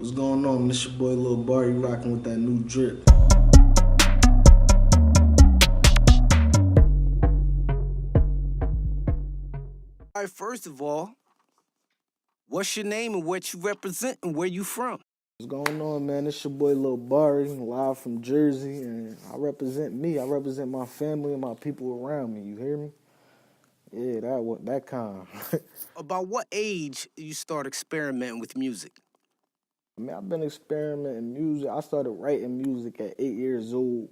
What's going on? This your boy Lil Bari rocking with that new drip. All right, first of all, what's your name and what you represent and where you from? What's going on, man? This your boy Lil Bari, live from Jersey, and I represent me. I represent my family and my people around me. You hear me? Yeah, that kind. About what age you start experimenting with music? I mean, I've been experimenting music. I started writing music at 8 years old,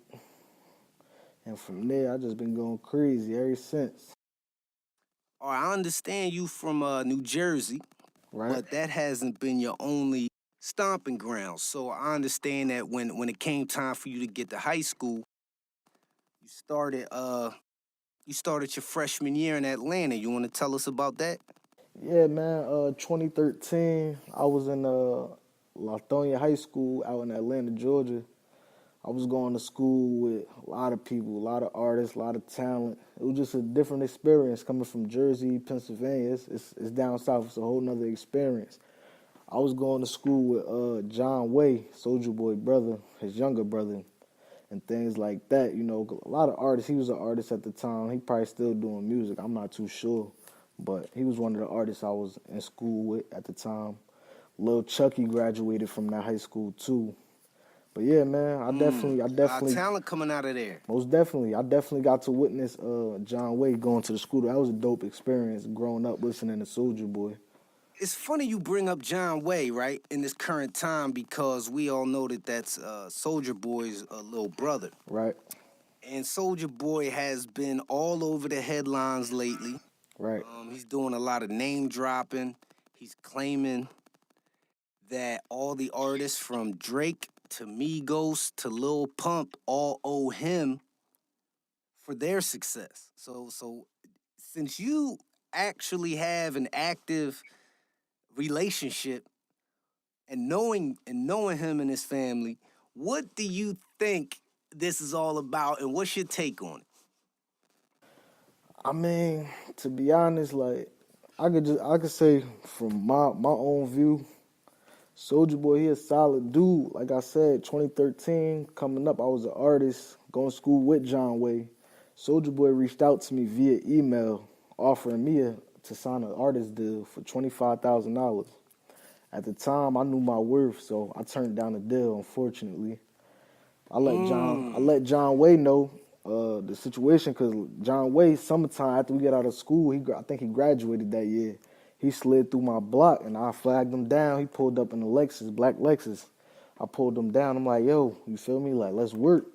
and from there, I just been going crazy ever since. All right, I understand you from New Jersey, Right? but that hasn't been your only stomping ground. So I understand that when it came time for you to get to high school, you started you started your freshman year in Atlanta. You want to tell us about that? Yeah, man. 2013, I was in Latonia High School out in Atlanta, Georgia. I was going to school with a lot of people, a lot of artists, a lot of talent. It was just a different experience coming from Jersey, Pennsylvania. It's down south. It's a whole nother experience. I was going to school with John Way, Soulja Boy brother, his younger brother, and things like that. You know, a lot of artists. He was an artist at the time. He probably still doing music. I'm not too sure, but he was one of the artists I was in school with at the time. Lil Chucky graduated from that high school too. But yeah, man, I A lot of definitely, talent coming out of there. most definitely, I definitely got to witness John Wayne going to the school. That was a dope experience growing up listening to Soulja Boy. It's funny you bring up John Way, right, in this current time because we all know that that's Soldier Boy's little brother. Right, And Soldier Boy has been all over the headlines lately. right. He's doing a lot of name dropping. He's claiming that all the artists from Drake to Migos to Lil Pump all owe him for their success. So since you actually have an active relationship and knowing him and his family, what do you think this is all about, and what's your take on it? I mean, to be honest, like I could say from my own view, Soulja Boy, he a solid dude. Like I said, 2013, coming up, I was an artist, going to school with John Way. Soulja Boy reached out to me via email, offering me to sign an artist deal for $25,000. At the time, I knew my worth, so I turned down the deal. Unfortunately, I Mm. let John Way know the situation because John Way, summertime after we get out of school, I think he graduated that year. He slid through my block and I flagged him down. He pulled up in a Lexus, black Lexus. I pulled him down. I'm like, yo, you feel me? Like, let's work.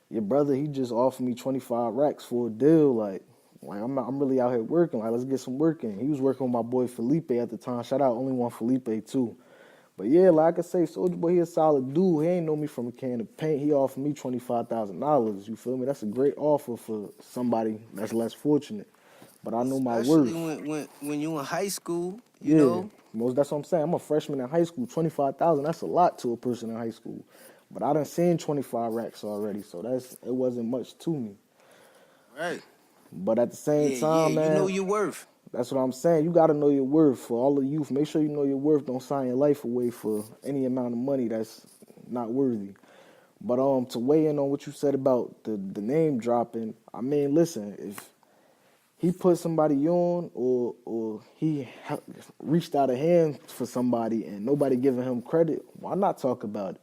Your brother, he just offered me 25 racks for a deal. Like I'm really out here working. Like, let's get some work in. He was working with my boy Felipe at the time. Shout out only one Felipe too. But yeah, like I say, Soulja Boy, he a solid dude. He ain't know me from a can of paint. He offered me $25,000. You feel me? That's a great offer for somebody that's less fortunate. But I know my Especially worth. when you in high school, you Yeah, know. most that's what I'm saying. I'm a freshman in high school. 25,000. That's a lot to a person in high school. But I done seen 25 racks already, so it wasn't much to me. Right. But at the same Yeah, time, you know man, your worth. that's what I'm saying. You got to know your worth. For all the youth, make sure you know your worth. Don't sign your life away for any amount of money that's not worthy. But to weigh in on what you said about the name dropping, I mean, listen, if he put somebody on or reached out a hand for somebody and nobody giving him credit, why not talk about it?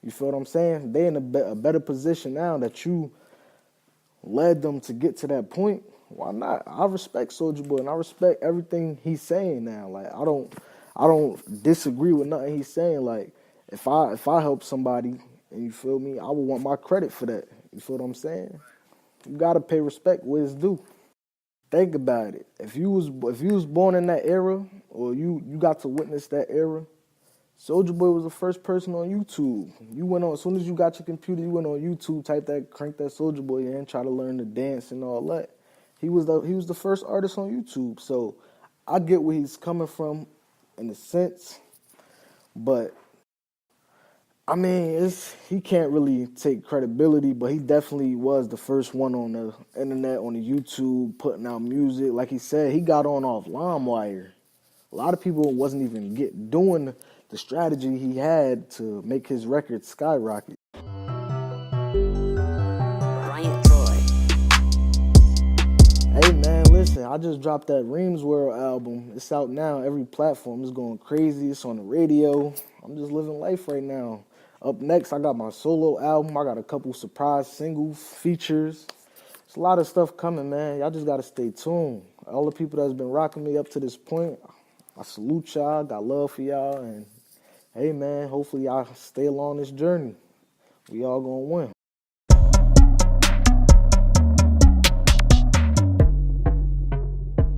You feel what I'm saying? They in a better position now that you led them to get to that point. Why not? I respect Soulja Boy and I respect everything he's saying now. Like I don't disagree with nothing he's saying. Like if I help somebody and you feel me, I would want my credit for that. You feel what I'm saying? You gotta pay respect where it's due. Think about it. If you was born in that era or you got to witness that era, Soulja Boy was the first person on YouTube. You went on as soon as you got your computer, you went on YouTube, crank that Soulja Boy in, try to learn to dance and all that. He was the first artist on YouTube. So I get where he's coming from in a sense, but I mean, he can't really take credibility, but he definitely was the first one on the internet, on the YouTube, putting out music. Like he said, he got on off LimeWire. A lot of people wasn't even doing the strategy he had to make his record skyrocket. Hey man, listen, I just dropped that Reams World album. It's out now, every platform. It's going crazy. It's on the radio. I'm just living life right now. Up next, I got my solo album. I got a couple surprise singles, features. It's a lot of stuff coming, man. Y'all just gotta stay tuned. All the people that's been rocking me up to this point, I salute y'all. Got love for y'all. And hey man, hopefully y'all stay along this journey. We all gonna win.